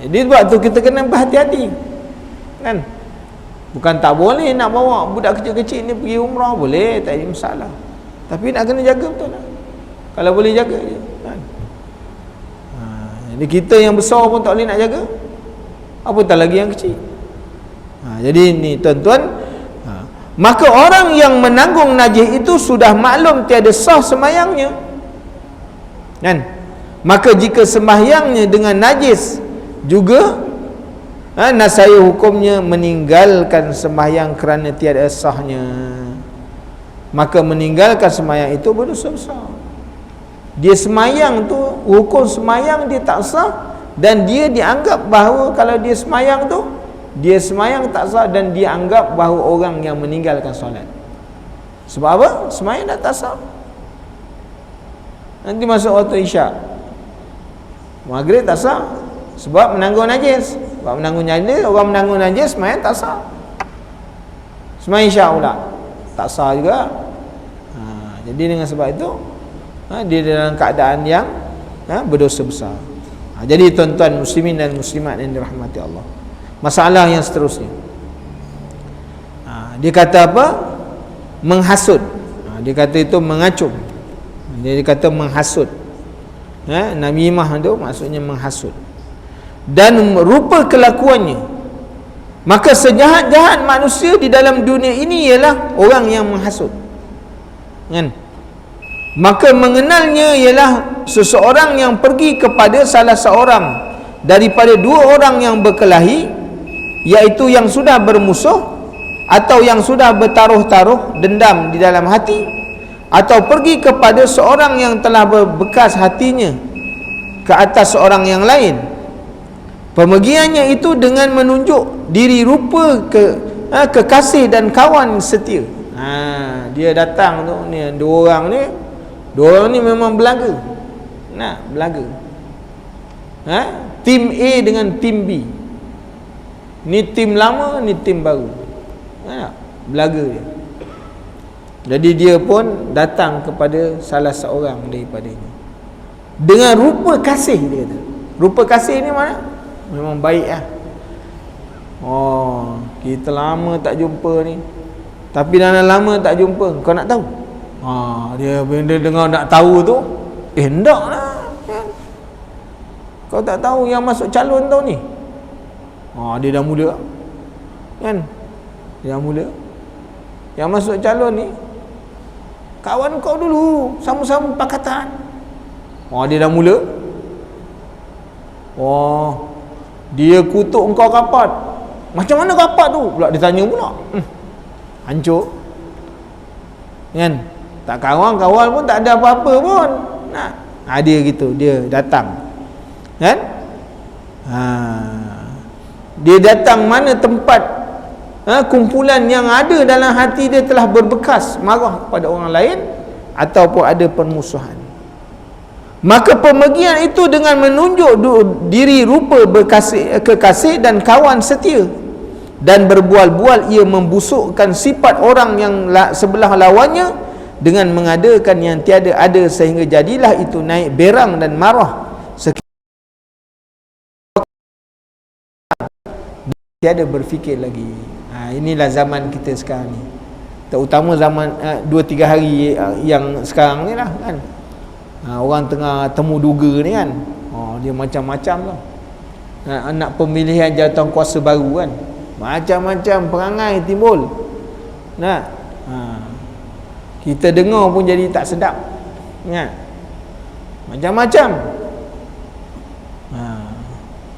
jadi sebab tu kita kena berhati-hati kan. Bukan tak boleh nak bawa budak kecil-kecil ni pergi umrah, boleh, tak ada masalah, tapi nak kena jaga betul lah. Kalau boleh jaga je kan? Jadi kita yang besar pun tak boleh nak jaga, apatah lagi yang kecil. Jadi ni tuan-tuan, maka orang yang menanggung najis itu sudah maklum tiada sah sembahyangnya kan. Maka jika sembahyangnya dengan najis juga, nasaya hukumnya meninggalkan sembahyang kerana tiada sahnya. Maka meninggalkan sembahyang itu berdosa besar. Dia sembahyang tu, hukum sembahyang dia tak sah, dan dia dianggap bahawa kalau dia sembahyang tu, dia sembahyang tak sah, dan dia anggap bahawa orang yang meninggalkan solat. Sebab apa? Sembahyang dah tak sah. Nanti masuk waktu isyak, maghrib tak sah sebab menanggung najis. Sebab menanggung najis, orang menanggung najis, sembahyang tak sah. Sembahyang isyak pula tak sah juga. Jadi dengan sebab itu, dia dalam keadaan yang berdosa besar. Jadi tuan-tuan muslimin dan muslimat yang dirahmati Allah, masalah yang seterusnya, dia kata apa? Menghasut. Dia kata itu mengacung. Dia kata menghasut. Namimah tu maksudnya menghasut. Dan rupa kelakuannya, maka sejahat-jahat manusia di dalam dunia ini ialah orang yang menghasut kan. Maka mengenalnya ialah seseorang yang pergi kepada salah seorang daripada dua orang yang berkelahi, iaitu yang sudah bermusuh atau yang sudah bertaruh-taruh dendam di dalam hati, atau pergi kepada seorang yang telah berbekas hatinya ke atas seorang yang lain. Pemergiannya itu dengan menunjuk diri rupa kekasih dan kawan setia. Dia datang tu, ni dua orang ni memang belaga. Belaga. Tim A dengan tim B. Ni tim lama, ni tim baru. Belaga dia. Jadi dia pun datang kepada salah seorang daripadanya dengan rupa kasih, dia kata. Rupa kasih ni mana? Memang baik lah. Kita lama tak jumpa ni, tapi dah lama tak jumpa, kau nak tahu? Dia bila dengar nak tahu tu, hendak lah kan? Kau tak tahu yang masuk calon tahun ni? Dia dah mula kan? Dia dah mula. Yang masuk calon ni kawan kau dulu, sama-sama pakatan. Dia dah mula. Dia kutuk engkau rapat. Macam mana rapat tu? Pula dia tanya pula. Hancur kan? Tak kawan-kawan pun tak ada apa-apa pun. Dia gitu, dia datang kan? Dia datang mana tempat kumpulan yang ada dalam hati dia telah berbekas marah kepada orang lain ataupun ada permusuhan. Maka pemergian itu dengan menunjuk diri rupa kekasih dan kawan setia, dan berbual-bual ia membusukkan sifat orang yang sebelah lawannya dengan mengadakan yang tiada ada, sehingga jadilah itu naik berang dan marah tiada berfikir lagi. Inilah zaman kita sekarang ni, terutama zaman 2-3 hari yang sekarang ni lah kan. Orang tengah temu duga ni kan, Dia macam-macam lah. Anak pemilihan jawatan kuasa baru kan, macam-macam perangai timbul. Kita dengar pun jadi tak sedap. Macam-macam.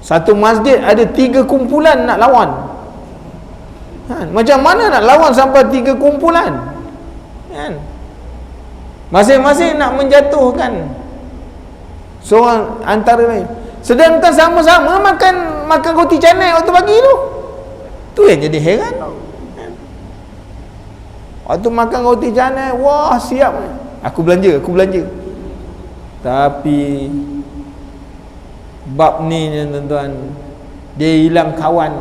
Satu masjid ada 3 kumpulan nak lawan. Macam mana nak lawan sampai 3 kumpulan? Masing-masing nak menjatuhkan seorang antara lain. Sedangkan sama-sama makan roti canai waktu pagi tu. Tu yang jadi heran. Waktu makan roti canai, wah siap, aku belanja. Tapi bab ni tuan-tuan, dia hilang kawan,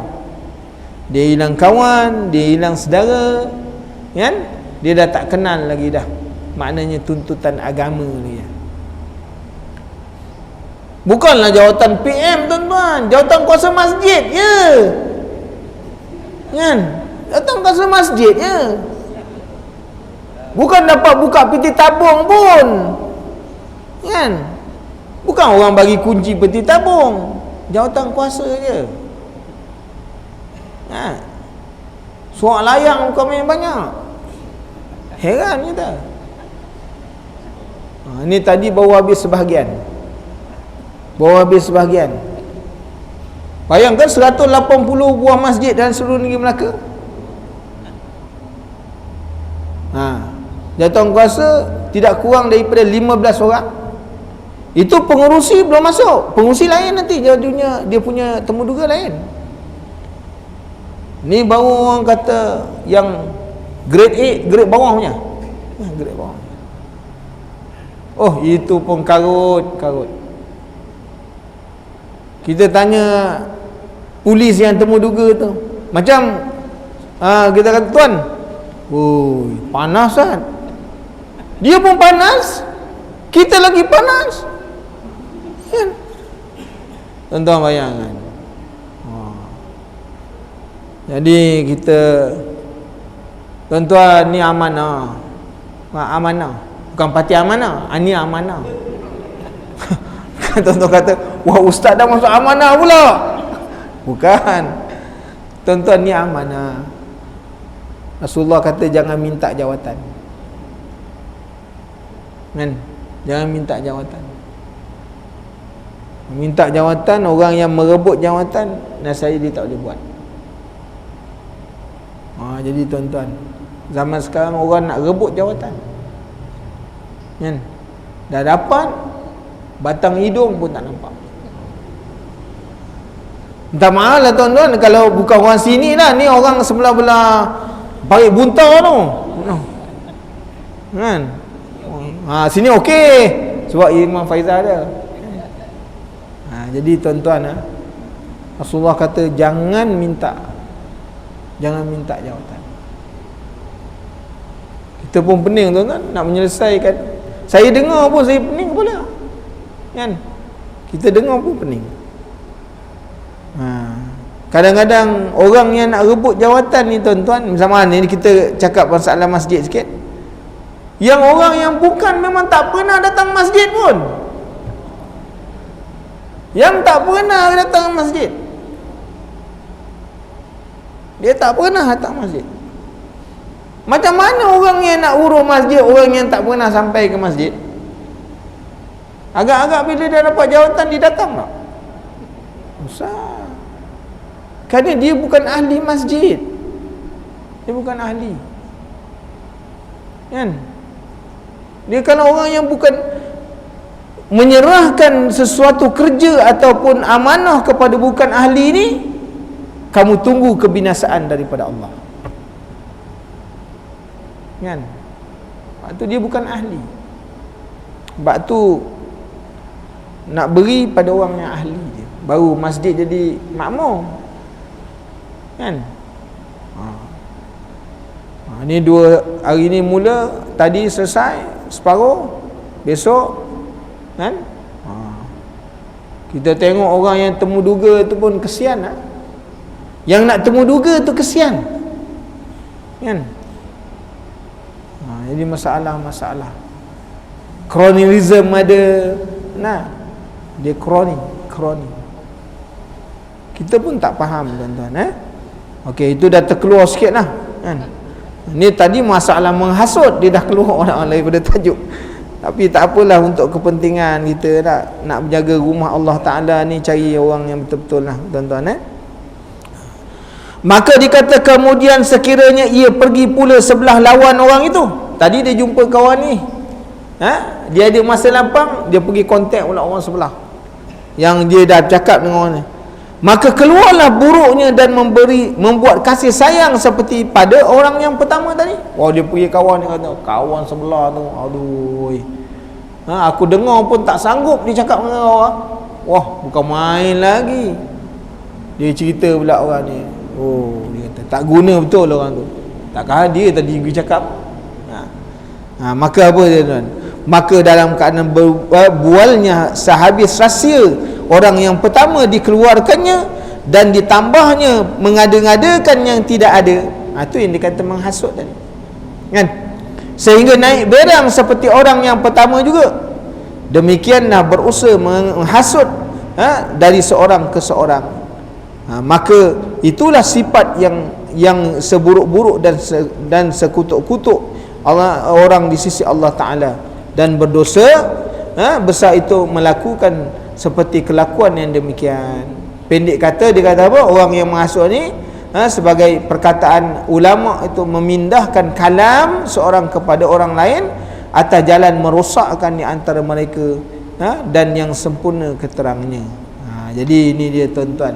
dia hilang saudara, kan? Dia dah tak kenal lagi dah maknanya tuntutan agama ni. Bukanlah jawatan PM tuan-tuan, jawatan kuasa masjid je, kan? Jawatan kuasa masjid je. Bukan dapat buka peti tabung pun, kan? Bukan orang bagi kunci peti tabung, jawatan kuasa je. Surat layang bukan main banyak. Heran kita. Ini tadi baru habis sebahagian. Bayangkan 180 buah masjid dalam seluruh negeri Melaka. Jawatan kuasa tidak kurang daripada 15 orang. Itu pengurusi belum masuk. Pengurusi lain nanti dia punya temuduga lain. Ni baru orang kata yang grade A, grade bawah punya. Grade bawah. Itu pun karut. Kita tanya polis yang temuduga tu, macam kita kata, tuan, panas kan? Dia pun panas, kita lagi panas, kan? Tuan-tuan bayangkan. Jadi kita, tuan-tuan, ni amanah. Bukan parti amanah, ni amanah. Tuan-tuan kata, wah ustaz dah masuk amanah pula. Bukan. Tuan-tuan, ni amanah. Rasulullah kata jangan minta jawatan, kan? Jangan minta jawatan. Minta jawatan, orang yang merebut jawatan, nasihat dia tak boleh buat. Jadi tuan-tuan, zaman sekarang orang nak rebut jawatan, kan? Dah dapat, batang hidung pun tak nampak. Minta maaf lah tuan-tuan, kalau bukan orang sini lah, ni orang sebelah-belah Parit Buntar tu, kan? Sini okey sebab Imam Faizal ada. Jadi tuan-tuan, Rasulullah kata jangan minta jawatan. Kita pun pening tuan-tuan nak menyelesaikan. Saya dengar pun saya pening kepala, kan? Kita dengar pun pening. Kadang-kadang orang yang nak rebut jawatan ni tuan-tuan, sama ni kita cakap masalah masjid sikit. Yang orang yang bukan memang tak pernah datang masjid pun, yang tak pernah datang masjid, dia tak pernah datang masjid. Macam mana orang yang nak urus masjid, orang yang tak pernah sampai ke masjid, agak-agak bila dia dapat jawatan dia datang tak? Susah. Kerana dia bukan ahli masjid, dia bukan ahli, kan? Dia kalau orang yang bukan menyerahkan sesuatu kerja ataupun amanah kepada bukan ahli ni, kamu tunggu kebinasaan daripada Allah, kan? Sebab tu dia bukan ahli. Sebab tu nak beri pada orang yang ahli je, baru masjid jadi makmur, kan? Ni 2 hari ni mula, tadi selesai separuh, besok, kan? Kita tengok orang yang temuduga tu pun kesian, yang nak temuduga tu kesian, kan? Jadi masalah kronism ada, Dia kroni. Kita pun tak faham tuan-tuan. Okey, itu dah terkeluar sikit lah kan. Ni tadi masalah menghasut, dia dah keluar orang daripada tajuk. Tapi tak apalah, untuk kepentingan kita nak menjaga rumah Allah Ta'ala ni, cari orang yang betul-betul lah tuan-tuan. Maka dikata kemudian sekiranya ia pergi pula sebelah lawan orang itu. Tadi dia jumpa kawan ni, dia ada masa lapang, dia pergi kontak pula orang sebelah yang dia dah cakap dengan orang ni. Maka keluarlah buruknya dan membuat kasih sayang seperti pada orang yang pertama tadi. Wah, dia pergi kawan, dia kata kawan sebelah tu, aduh, aku dengar pun tak sanggup dia cakap dengan orang. Wah, bukan main lagi. Dia cerita pula orang ni, oh, dia kata tak guna betul orang tu. Takkan dia tadi pergi cakap. Maka apa dia tuan? Maka dalam keadaan bualnya sehabis rahsia orang yang pertama dikeluarkannya dan ditambahnya mengada-ngadakan yang tidak ada, itu yang dikata menghasut tadi kan, sehingga naik berang seperti orang yang pertama juga. Demikianlah berusaha menghasut dari seorang ke seorang. Maka itulah sifat yang seburuk-buruk dan sekutuk-kutuk orang di sisi Allah Ta'ala, dan berdosa besar itu melakukan seperti kelakuan yang demikian. Pendek kata, dia kata apa? Orang yang menghasut ni sebagai perkataan ulama itu memindahkan kalam seorang kepada orang lain atas jalan merosakkan di antara mereka dan yang sempurna keterangannya. Jadi ini dia tuan-tuan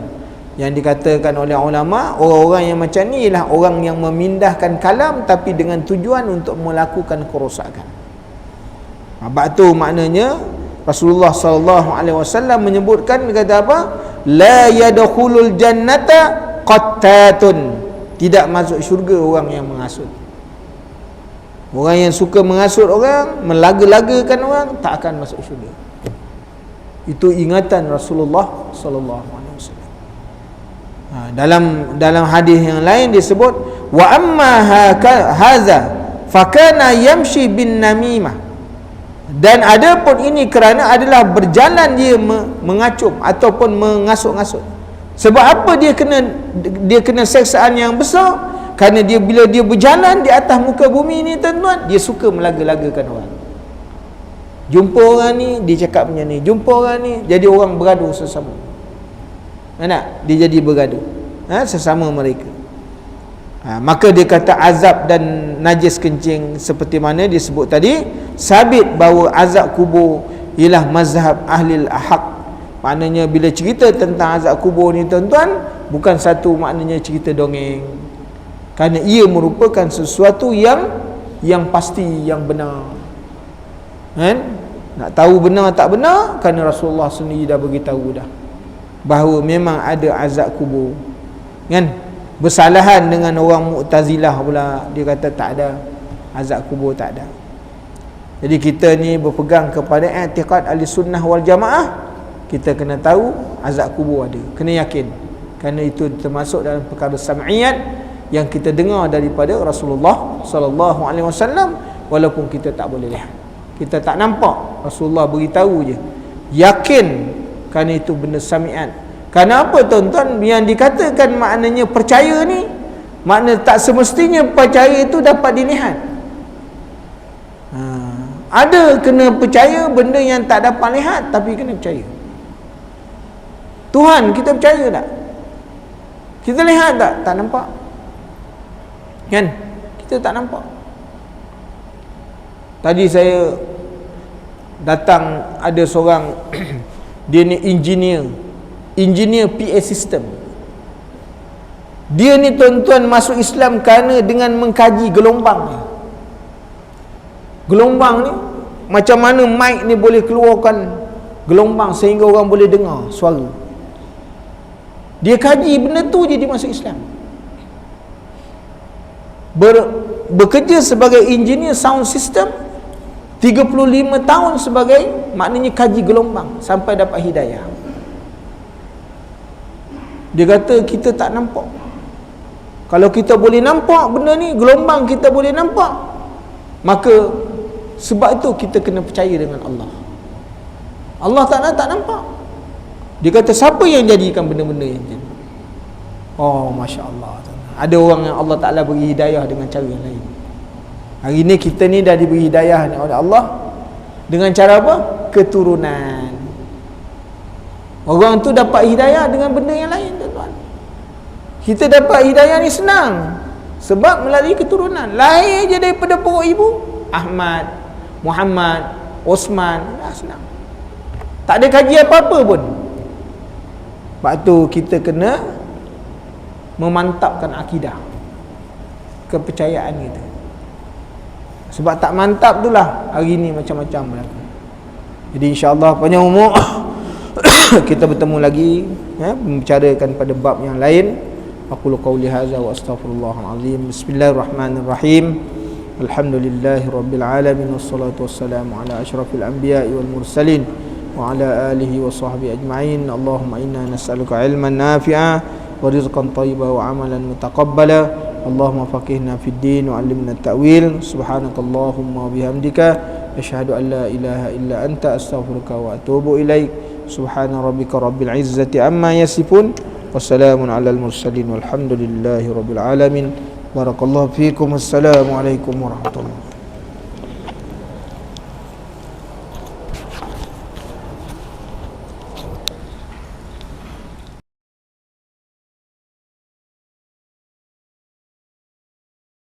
yang dikatakan oleh ulama, orang-orang yang macam ni ialah orang yang memindahkan kalam tapi dengan tujuan untuk melakukan kerosakan. Sebab tu maknanya Rasulullah SAW menyebutkan, dia kata apa? La yadkhulul jannata qattatun. Tidak masuk syurga orang yang menghasut. Orang yang suka menghasut orang, melaga-lagakan orang, tak akan masuk syurga. Itu ingatan Rasulullah SAW. Dalam hadis yang lain disebut, wa amma hadza fakana yamshi bin namimah. Dan ada pun ini kerana adalah berjalan dia mengacung ataupun mengasut-ngasut. Sebab apa dia kena seksaan yang besar? Kerana bila dia berjalan di atas muka bumi ni tuan-tuan, dia suka melaga-lagakan orang. Jumpa orang ni, dia cakap macam ni. Jumpa orang ni, jadi orang bergaduh sesama. Dia jadi bergaduh sesama mereka. Maka dia kata azab dan najis kencing seperti mana disebut tadi, sabit bahawa azab kubur ialah mazhab ahli al-haq. Maknanya bila cerita tentang azab kubur ni tuan-tuan, bukan satu maknanya cerita dongeng, kerana ia merupakan sesuatu yang pasti, yang benar kan. Nak tahu benar tak benar, kerana Rasulullah sendiri dah beritahu dah bahawa memang ada azab kubur kan. Bersalahan dengan orang Mu'tazilah pula, dia kata tak ada azab kubur, tak ada. Jadi kita ni berpegang kepada i'tiqad ahli sunnah wal jamaah, kita kena tahu azab kubur ada, kena yakin, kerana itu termasuk dalam perkara sam'iyat yang kita dengar daripada Rasulullah sallallahu alaihi wasallam, walaupun kita tak boleh lihat, kita tak nampak, Rasulullah beritahu je, yakin kerana itu benda sami'at. Kerana apa tuan-tuan? Yang dikatakan maknanya percaya ni, makna tak semestinya percaya itu dapat dilihat. Ada kena percaya benda yang tak dapat lihat, tapi kena percaya. Tuhan kita percaya tak? Kita lihat tak? Tak nampak kan? Kita tak nampak. Tadi saya datang, ada seorang dia ni engineer PA system. Dia ni tuan-tuan masuk Islam kerana dengan mengkaji gelombang. Gelombang ni macam mana mic ni boleh keluarkan gelombang sehingga orang boleh dengar suara. Dia kaji benda tu je, dia masuk Islam. Bekerja sebagai engineer sound system 35 tahun sebagai, maknanya kaji gelombang sampai dapat hidayah. Dia kata kita tak nampak. Kalau kita boleh nampak benda ni, gelombang kita boleh nampak, maka sebab itu kita kena percaya dengan Allah. Allah Ta'ala tak nampak. Dia kata siapa yang jadikan benda-benda yang jadi? Oh, Masya Allah. Ada orang yang Allah Ta'ala beri hidayah dengan cara yang lain. Hari ni kita ni dah diberi hidayah oleh Allah dengan cara apa? Keturunan. Orang tu dapat hidayah dengan benda yang lain, tuan-tuan. Kita dapat hidayah ni senang sebab melalui keturunan. Lahir je daripada perut ibu, Ahmad, Muhammad, Osman, dah senang. Tak ada kaji apa-apa pun. Sebab tu kita kena memantapkan akidah, kepercayaan kita. Sebab tak mantap itulah hari ni macam-macam berlaku. Jadi insya-Allah panjang umur kita bertemu lagi membicarakan pada bab yang lain. Aqulu qawli hadza wa astaghfirullahal azim. Bismillahirrahmanirrahim. Alhamdulillahirabbil alamin wassalatu wassalamu ala asyrafil anbiya'i wal mursalin wa ala alihi wa sahbihi ajma'in. Allahumma inna nas'aluka ilman nafi'a wa rizqan thayyiban wa amalan mutaqabbala. Allahumma faqihna fid din wa 'allimna at-ta'wil. Subhanakallahumma wa bihamdika asyhadu an la ilaha illa anta astaghfiruka wa atubu ilaik. Subhana rabbika rabbil izzati amma yasifun. Wassalamun alal mursalin walhamdulillahi rabbil alamin. Barakallahu fiikum. Assalamualaikum warahmatullahi wabarakatuh.